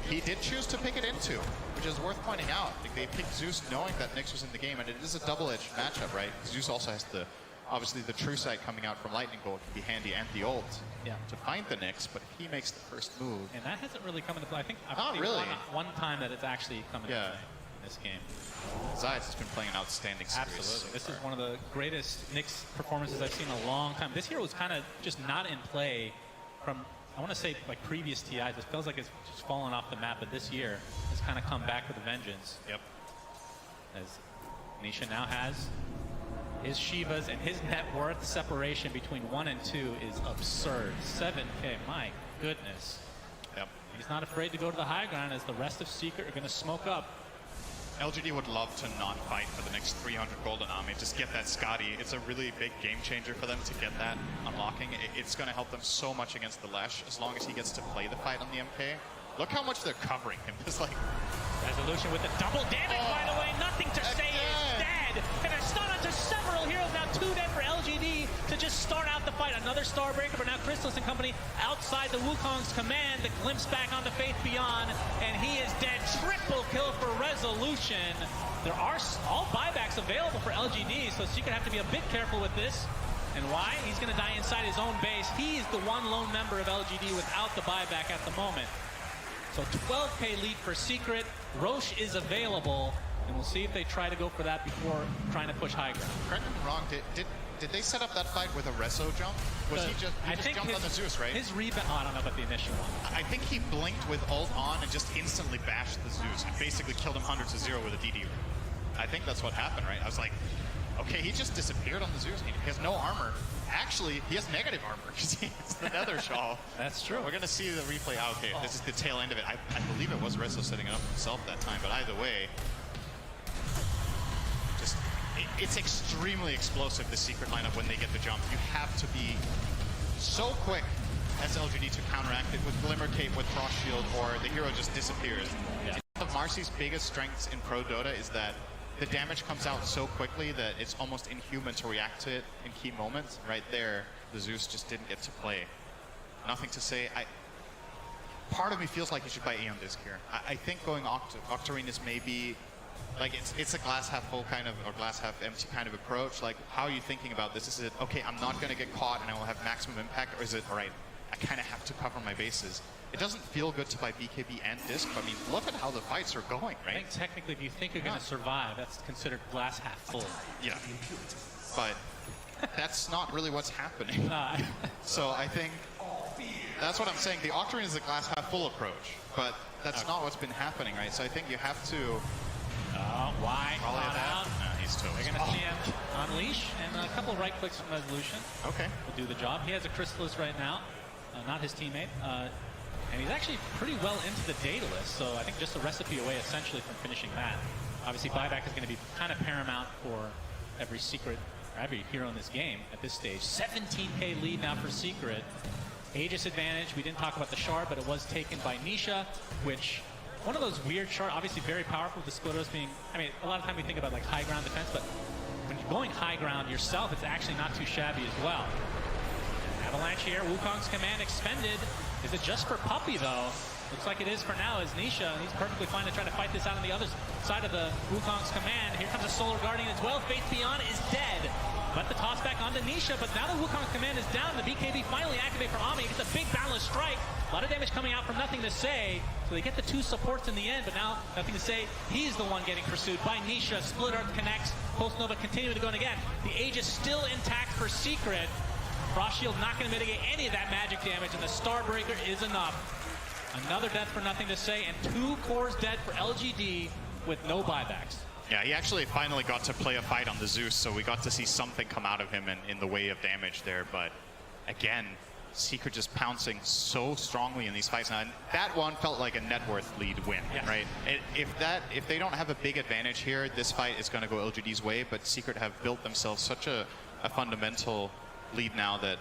he did choose to pick it into, which is worth pointing out. Like, they picked Zeus knowing that Nyx was in the game, and it is a double-edged matchup, right? Zeus also has obviously the true sight coming out from Lightning Bolt can be handy, and the ult to find the Nyx, but he makes the first move. And that hasn't really come into play. I think I've Not seen really. one time that it's actually come into play in this game. Zayas has been playing an outstanding series. Absolutely. This is one of the greatest Nyx performances I've seen in a long time. This hero was kind of just not in play from, I want to say, like previous TIs. It feels like it's just fallen off the map, but this year has kind of come back with a vengeance. Yep. As Nisha now has his Shivas, and his net worth separation between 1 and 2 is absurd. 7K, my goodness. Yep. He's not afraid to go to the high ground as the rest of Secret are going to smoke up. LGD would love to not fight for the next 300 golden army. Just get that Scotty. It's a really big game changer for them to get that unlocking. It's going to help them so much against the Lesh as long as he gets to play the fight on the MK. Look how much they're covering him. It's like Resolution with the double damage, by the way. Nothing to say is dead. And a stun onto several heroes. Now 2 dead for LGD to just start out the fight. Another Starbreaker, but now Crystallis and company outside the Wukong's command. The glimpse back onto Faith Beyond, and he is dead. Triple kill for Resolution. There are all buybacks available for LGD, so Secret have to be a bit careful with this. And why? He's going to die inside his own base. He's the one lone member of LGD without the buyback at the moment. So 12K lead for Secret. Roche is available, and we'll see if they try to go for that before trying to push high ground. correct me if I'm wrong. Did they set up that fight with a Reso jump? Was he just jumped on the Zeus, right? His rebound. Oh, I don't know about the initial one. I think he blinked with ult on and just instantly bashed the Zeus and basically killed him 100 to 0 with a DD. I think that's what happened, right? I was like, okay, he just disappeared on the Zeus. He has no armor. Actually, he has negative armor because he's the Nether Shawl. That's true. We're going to see the replay. Oh, okay, this is the tail end of it. I believe it was Rezo setting it up himself that time, but either way, just it's extremely explosive, the Secret lineup, when they get the jump. You have to be so quick as LGD to counteract it with Glimmer Cape, with Frost Shield, or the hero just disappears. Yeah. One of Marcy's biggest strengths in Pro Dota is that the damage comes out so quickly that it's almost inhuman to react to it in key moments. Right there, the Zeus just didn't get to play. Nothing to say. Part of me feels like you should buy Aeon Disc here. I think going Octarine is maybe, like, it's a glass half full kind of, or glass half empty kind of approach. Like, how are you thinking about this? Is it, okay, I'm not going to get caught and I will have maximum impact, or is it, all right, I kind of have to cover my bases? It doesn't feel good to buy BKB and Disc, but I mean, look at how the fights are going, right? I think technically, if you think you're going to survive, that's considered glass half full. Yeah, but that's not really what's happening. So I think that's what I'm saying. The Octarine is a glass half full approach, but that's not what's been happening, right? So I think you have to. Why? Probably that. No, he's toast. We're going to see him unleash, and a couple right clicks from Resolution Okay. will do the job. He has a Crystallis right now, not his teammate. And he's actually pretty well into the data list, so I think just a recipe away essentially from finishing that. Obviously, buyback is going to be kind of paramount for every Secret, or every hero in this game at this stage. 17K lead now for Secret. Aegis advantage. We didn't talk about the shard, but it was taken by Nisha, which one of those weird shards, obviously very powerful, the Splitters being, I mean, a lot of time we think about like high ground defense, but when you're going high ground yourself, it's actually not too shabby as well. Avalanche here, Wukong's command expended. Is it just for Puppy, though? Looks like it is for now, as Nisha, and he's perfectly fine to try to fight this out on the other side of the Wukong's command. Here comes a Solar Guardian as well. Faith Beyond is dead. But the toss back onto Nisha, but now the Wukong's command is down. The BKB finally activate for Ami. He gets a big boundless strike. A lot of damage coming out from Nothing to Say. So they get the 2 supports in the end, but now Nothing to Say, he's the one getting pursued by Nisha. Split Earth connects. Pulse Nova continuing to go in again. The Aegis still intact for Secret. Frost Shield not going to mitigate any of that magic damage, and the Starbreaker is enough. Another death for Nothing to Say, and 2 cores dead for LGD with no buybacks. Yeah, he actually finally got to play a fight on the Zeus, so we got to see something come out of him in the way of damage there. But again, Secret just pouncing so strongly in these fights now. And that one felt like a net worth lead win, right? If they don't have a big advantage here, this fight is going to go LGD's way. But Secret have built themselves such a fundamental lead now that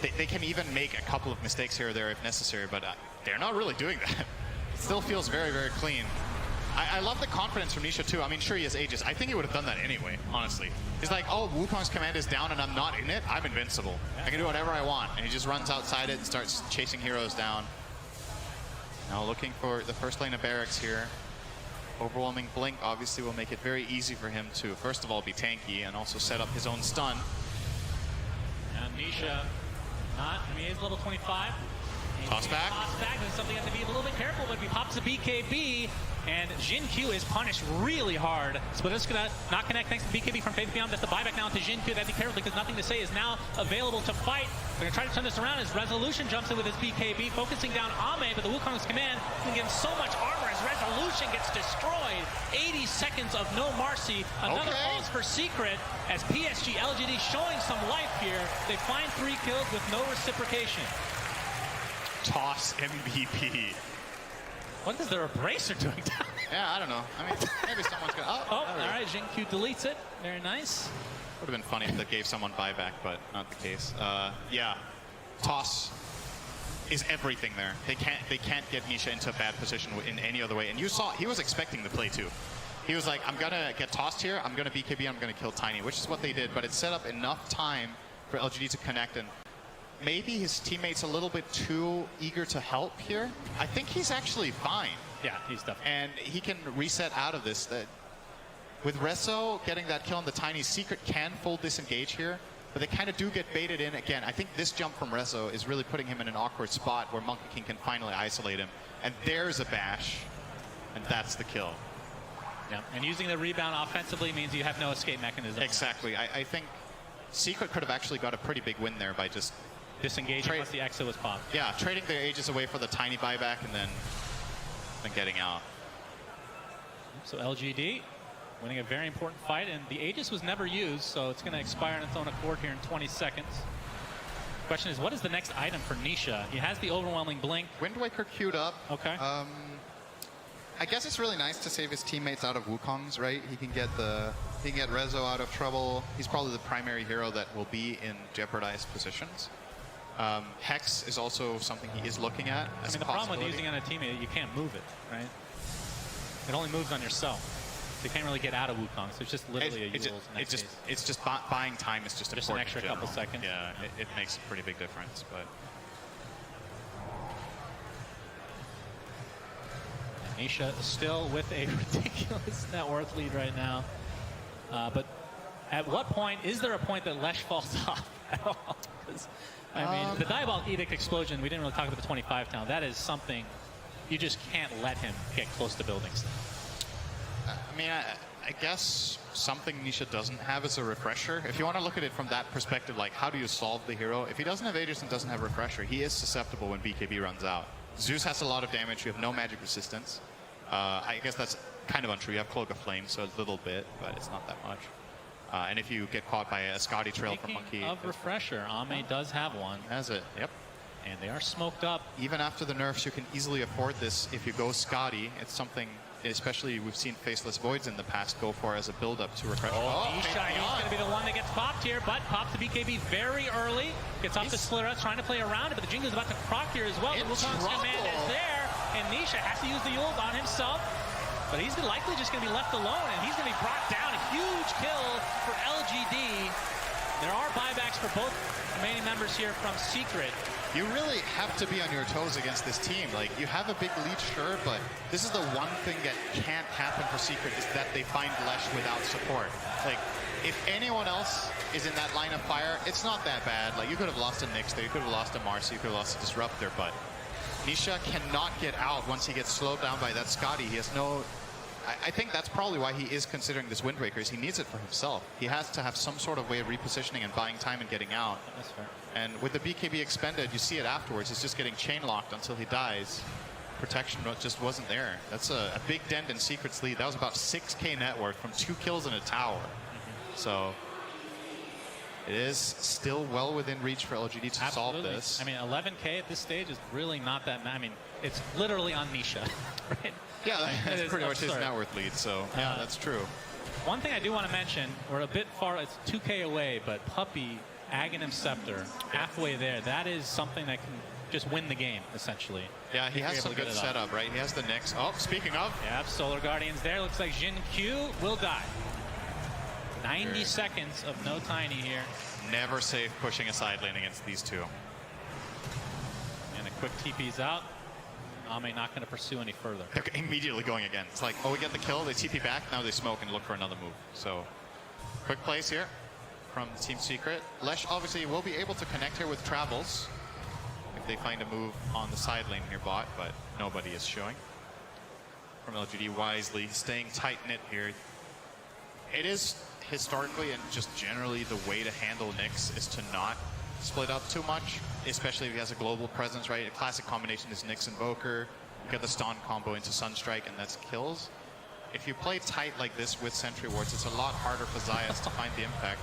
they can even make a couple of mistakes here or there if necessary, but they're not really doing that. It still feels very, very clean. I love the confidence from Nisha, too. I mean, sure, he has Aegis. I think he would have done that anyway, honestly. He's like, oh, Wukong's command is down and I'm not in it. I'm invincible. I can do whatever I want. And he just runs outside it and starts chasing heroes down. Now looking for the first lane of barracks here. Overwhelming Blink obviously will make it very easy for him to, first of all, be tanky and also set up his own stun. And Nisha, he's level 25. Toss back. Toss back. This is something you have to be a little bit careful with. He pops a BKB, and Jin Q is punished really hard. Split is gonna not connect thanks to BKB from Faith Beyond. That's the buyback now into Jin Q. That be careful because Nothing to Say is now available to fight. They're gonna try to turn this around as Resolution jumps in with his BKB, focusing down Ame, but the Wukong's command can give him so much armor as Resolution gets destroyed. 80 seconds of no mercy. Another pause for Secret as PSG.LGD showing some life here. They find 3 kills with no reciprocation. Toss MVP. What is their Abrasive doing down there? Yeah, I don't know. I mean, maybe someone's gonna... all right, Jin Q deletes it. Very nice. Would have been funny if that gave someone buyback, but not the case. Yeah, Toss is everything there. They can't get Nisha into a bad position in any other way. And you saw, he was expecting the play too. He was like, I'm gonna get tossed here, I'm gonna BKB, I'm gonna kill Tiny, which is what they did, but it set up enough time for LGD to connect, and maybe his teammates a little bit too eager to help here. I think he's actually fine. Yeah, he's definitely. And he can reset out of this. With Rezo getting that kill on the Tiny, Secret can full disengage here, but they kind of do get baited in again. I think this jump from Rezo is really putting him in an awkward spot where Monkey King can finally isolate him. And there's a bash, and that's the kill. Yeah, and using the rebound offensively means you have no escape mechanism. Exactly. I think Secret could have actually got a pretty big win there by just disengaging once the exit was popped. Yeah, trading their Aegis away for the Tiny buyback and then getting out. So LGD winning a very important fight, and the Aegis was never used, so it's going to expire on its own accord here in 20 seconds. Question is, what is the next item for Nisha? He has the Overwhelming Blink. Wind Waker queued up. Okay. I guess it's really nice to save his teammates out of Wukong's, right? He can get Rezo out of trouble. He's probably the primary hero that will be in jeopardized positions. Hex is also something he is looking at. I mean, the problem with using it on a teammate, you can't move it, right? It only moves on yourself. So you can't really get out of Wukong. So it's just literally it's just buying time is just an extra couple seconds. Yeah, it makes a pretty big difference. But Nisha still with a ridiculous net worth lead right now. But at what point, is there a point that Lesh falls off at all? I mean, the Diabolic Edict explosion, we didn't really talk about the 25 town. That is something you just can't let him get close to buildings. I mean, I guess something Nisha doesn't have is a refresher. If you want to look at it from that perspective, like how do you solve the hero? If he doesn't have Aegis and doesn't have refresher, he is susceptible when BKB runs out. Zeus has a lot of damage. You have no magic resistance. I guess that's kind of untrue. You have Cloak of Flame, so a little bit, but it's not that much. And if you get caught by a Scotty trail from Monkey... of refresher, Ame does have one. Has it, yep. And they are smoked up. Even after the nerfs, you can easily afford this. If you go Scotty, it's something, especially we've seen Faceless Voids in the past go for as a build-up to refresher. Isha, he's going to be the one that gets popped here, but pops the BKB very early. Gets off the Slura, trying to play around it, but the Jingo's about to proc here as well. The Wukong's command is there, and Nisha has to use the ult on himself. But he's likely just going to be left alone, and he's going to be brought down. A huge kill for LGD. There are buybacks for both remaining members here from Secret. You really have to be on your toes against this team. Like, you have a big lead, sure, but this is the one thing that can't happen for Secret is that they find Lesh without support. Like, if anyone else is in that line of fire, it's not that bad. Like, you could have lost a Nyx there, you could have lost a Marcy, you could have lost a Disruptor, but Nisha cannot get out once he gets slowed down by that Scotty. He has no... I think that's probably why he is considering this Wind Waker, is he needs it for himself. He has to have some sort of way of repositioning and buying time and getting out. That's fair. And with the BKB expended, you see it afterwards. He's just getting chain locked until he dies. Protection just wasn't there. That's a big dent in Secret's lead. That was about 6k net worth from 2 kills in a tower. So it is still well within reach for LGD to solve this. I mean, 11k at this stage is really not that. I mean, it's literally on Nisha, right? Yeah, that's pretty much his net worth lead. So yeah, that's true. One thing I do want to mention, we're a bit far. It's 2k away, but Puppey, Aghanim Scepter, halfway there. That is something that can just win the game, essentially. Yeah, he If has you're some able to good get it up. setup, right? He has the Nyx. Oh, speaking of, Yep, Solar Guardians there. Looks like Jin Q will die. 90 seconds of no Tiny here. never safe pushing a side lane against these two. And a quick TP's out. Ame not going to pursue any further. They're immediately going again. It's like, oh, we get the kill, they TP back, now they smoke and look for another move. So, quick plays here from Team Secret. Lesh obviously will be able to connect here with Travels if they find a move on the side lane here bot, but nobody is showing. From LGD wisely, staying tight-knit here. It is historically and just generally the way to handle Nyx is to not split up too much, especially if he has a global presence, right? A classic combination is Nyx Invoker, get the stun combo into Sunstrike, and that's kills. If you play tight like this with Sentry Wards, it's a lot harder for Zayas to find the impact.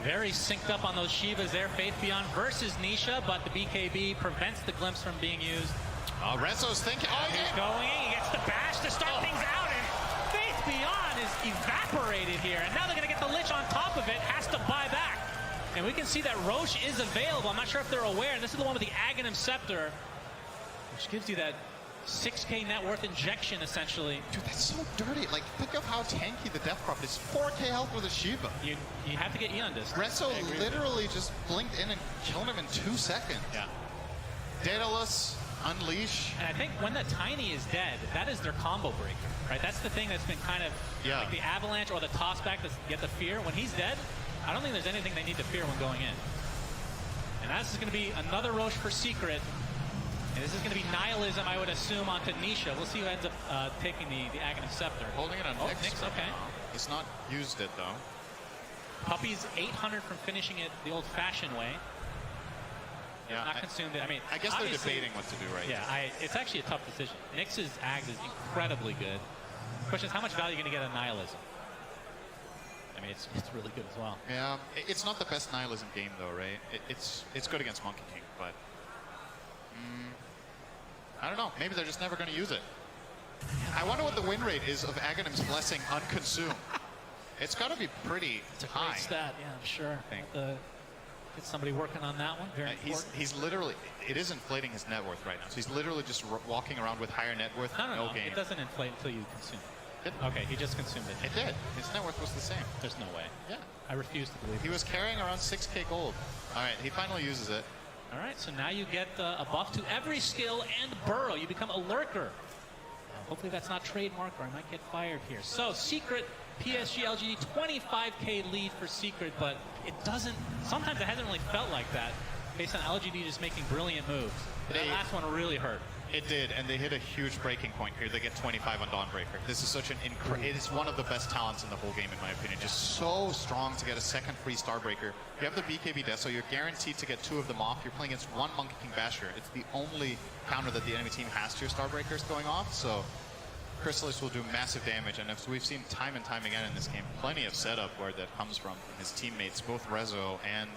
Very synced up on those Shivas there. Faith Beyond versus Nisha, but the BKB prevents the glimpse from being used. Rezo's thinking, oh He's yeah! going in, he gets the bash to start things out, and Faith Beyond is evaporated here. And now they're going to get the Lich on top of it, has to buy back. And we can see that Roche is available. I'm not sure if they're aware. And this is the one with the Aghanim Scepter, which gives you that 6k net worth injection, essentially. Dude, that's so dirty. Like, think of how tanky the Death Prophet is. 4k health with a Shiva. You have to get Eon Disc. Rezo literally just blinked in and killed him in 2 seconds. Yeah. Daedalus, Unleash. And I think when the Tiny is dead, that is their combo breaker, right? That's the thing that's been kind of like the Avalanche or the tossback that get the fear. When he's dead, I don't think there's anything they need to fear when going in. And this is going to be another Roche for Secret. And this is going to be Nihilism, I would assume, onto Nisha. We'll see who ends up taking the Aghanim Scepter. Holding it on Nyx. Okay. He's not used it, though. Puppy's 800 from finishing it the old-fashioned way. Yeah, Not consumed it. I mean, I guess they're obviously, debating what to do, right? Yeah, it's actually a tough decision. Nyx's Ags is incredibly good. The question is, how much value are you going to get on Nihilism? I mean, it's really good as well. Yeah, it's not the best Nihilism game, though, right? It's good against Monkey King, but I don't know. Maybe they're just never going to use it. I wonder what the win rate is of Aghanim's Blessing unconsumed. It's got to be pretty high. Great stat, yeah, I'm sure. Get somebody working on that one. Very important. He's literally, it is inflating his net worth right now. So he's literally just walking around with higher net worth, no game. It doesn't inflate until you consume it. Okay, he just consumed it. It did. His net worth was the same. There's no way. Yeah. I refuse to believe He it. was carrying around 6k gold. All right, he finally uses it. All right, so now you get a buff to every skill and burrow. You become a lurker. Hopefully that's not trademark or I might get fired here. So Secret, PSG.LGD, 25k lead for Secret, but it doesn't, sometimes it hasn't really felt like that based on LGD just making brilliant moves. That last one really hurt. It did, and they hit a huge breaking point here. They get 25 on Dawnbreaker. This is such an it is one of the best talents in the whole game, in my opinion. Just so strong to get a second free Starbreaker. You have the BKB death, so you're guaranteed to get 2 of them off. You're playing against one Monkey King Basher. It's the only counter that the enemy team has to your Starbreakers going off, so Chrysalis will do massive damage, and as we've seen time and time again in this game, plenty of setup where that comes from his teammates. Both Rezo and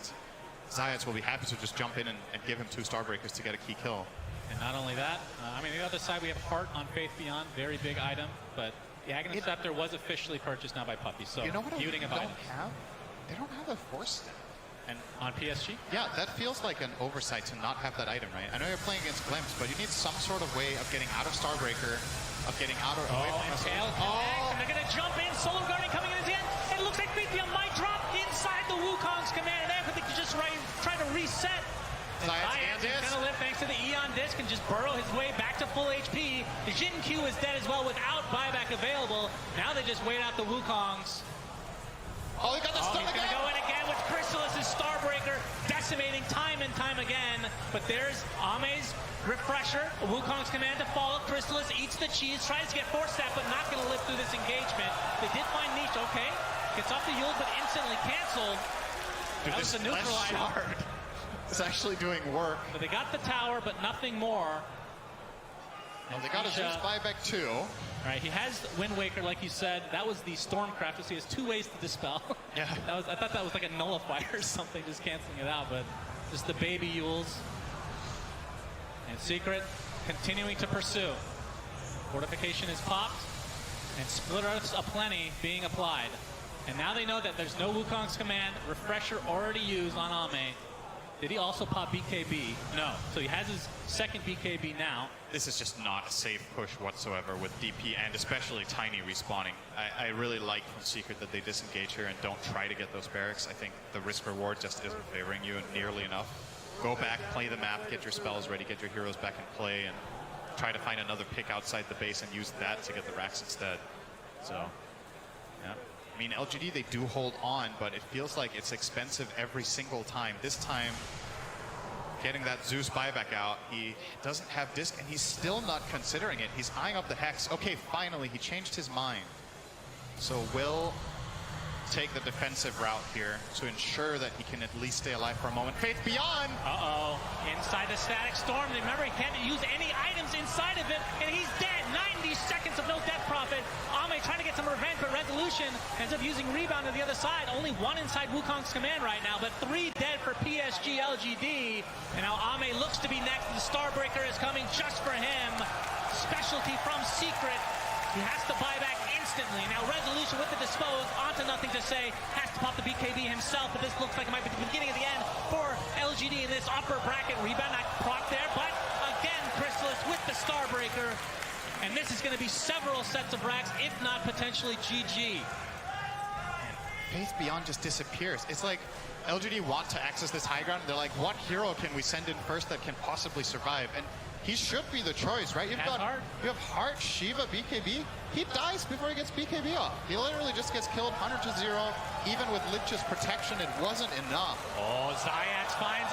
Zayas will be happy to just jump in and give him 2 Starbreakers to get a key kill. And not only that, I mean, the other side, we have Heart on Faith Beyond, very big item, but the Aghanim Scepter was officially purchased now by Puppy, so You know what I muting don't of items. have? They don't have a Force Step. And on PSG? Yeah, that feels like an oversight to not have that item, right? I know you're playing against Glimpse, but you need some sort of way of getting out of Starbreaker, of getting out of away from us. And they're going to jump in. Solar Guardian coming in at the end. It looks like Faithium might drop inside the Wukong's command there, but they can just try to reset. Zayas is going to live thanks to the Eon Disc and just burrow his way back to full HP. The Jin Q is dead as well without buyback available. Now they just wait out the Wukongs. Oh, he got the stun He's again! going to go in again with Chrysalis' Starbreaker, decimating time and time again. But there's Ame's Refresher, Wukong's command to follow. Chrysalis eats the cheese, tries to get force step, but not going to live through this engagement. They did find Niche, okay. Gets off the Yule, but instantly canceled. That was the neutral item. It's actually doing work. But they got the tower, but nothing more. Well, they got a Zeus buyback too. Right, he has Wind Waker, like you said. That was the Stormcraft, so he has 2 ways to dispel. Yeah. I thought that was like a nullifier or something, just canceling it out, but just the baby Yules. And Secret continuing to pursue. Fortification is popped, and Split Earths aplenty being applied. And now they know that there's no Wukong's command. Refresher already used on Ame. Did he also pop BKB? No. So he has his second BKB now. This is just not a safe push whatsoever with DP and especially Tiny respawning. I really like from Secret that they disengage here and don't try to get those barracks. I think the risk reward just isn't favoring you nearly enough. Go back, play the map, get your spells ready, get your heroes back in play, and try to find another pick outside the base and use that to get the racks instead. So, yeah. I mean, LGD, they do hold on, but it feels like it's expensive every single time. This time, getting that Zeus buyback out, he doesn't have disc, and he's still not considering it. He's eyeing up the Hex. Okay, finally, he changed his mind. So will take the defensive route here to ensure that he can at least stay alive for a moment. Faith Beyond! Uh-oh. Inside the Static Storm. Remember, he can't use any items inside of it, and he's dead. 90 seconds of no death profit. Ame trying to get some revenge, but Resolution ends up using Rebound on the other side. Only one inside Wukong's command right now, but 3 dead for PSG.LGD. And now Ame looks to be next. The Starbreaker is coming just for him. Specialty from Secret. He has to buy back instantly. Now Resolution with the dispose, onto nothing to say, has to pop the BKB himself, but this looks like it might be the beginning of the end for LGD in this upper bracket. Rebound not proc there, but again, Chrysalis with the Starbreaker. And this is going to be several sets of racks, if not potentially GG. Faith Beyond just disappears. It's like LGD want to access this high ground. They're like, what hero can we send in first that can possibly survive? And he should be the choice, right? You have Heart, Shiva, BKB. He dies before he gets BKB off. He literally just gets killed 100-0. Even with Lich's protection, it wasn't enough. Oh, Zayat finds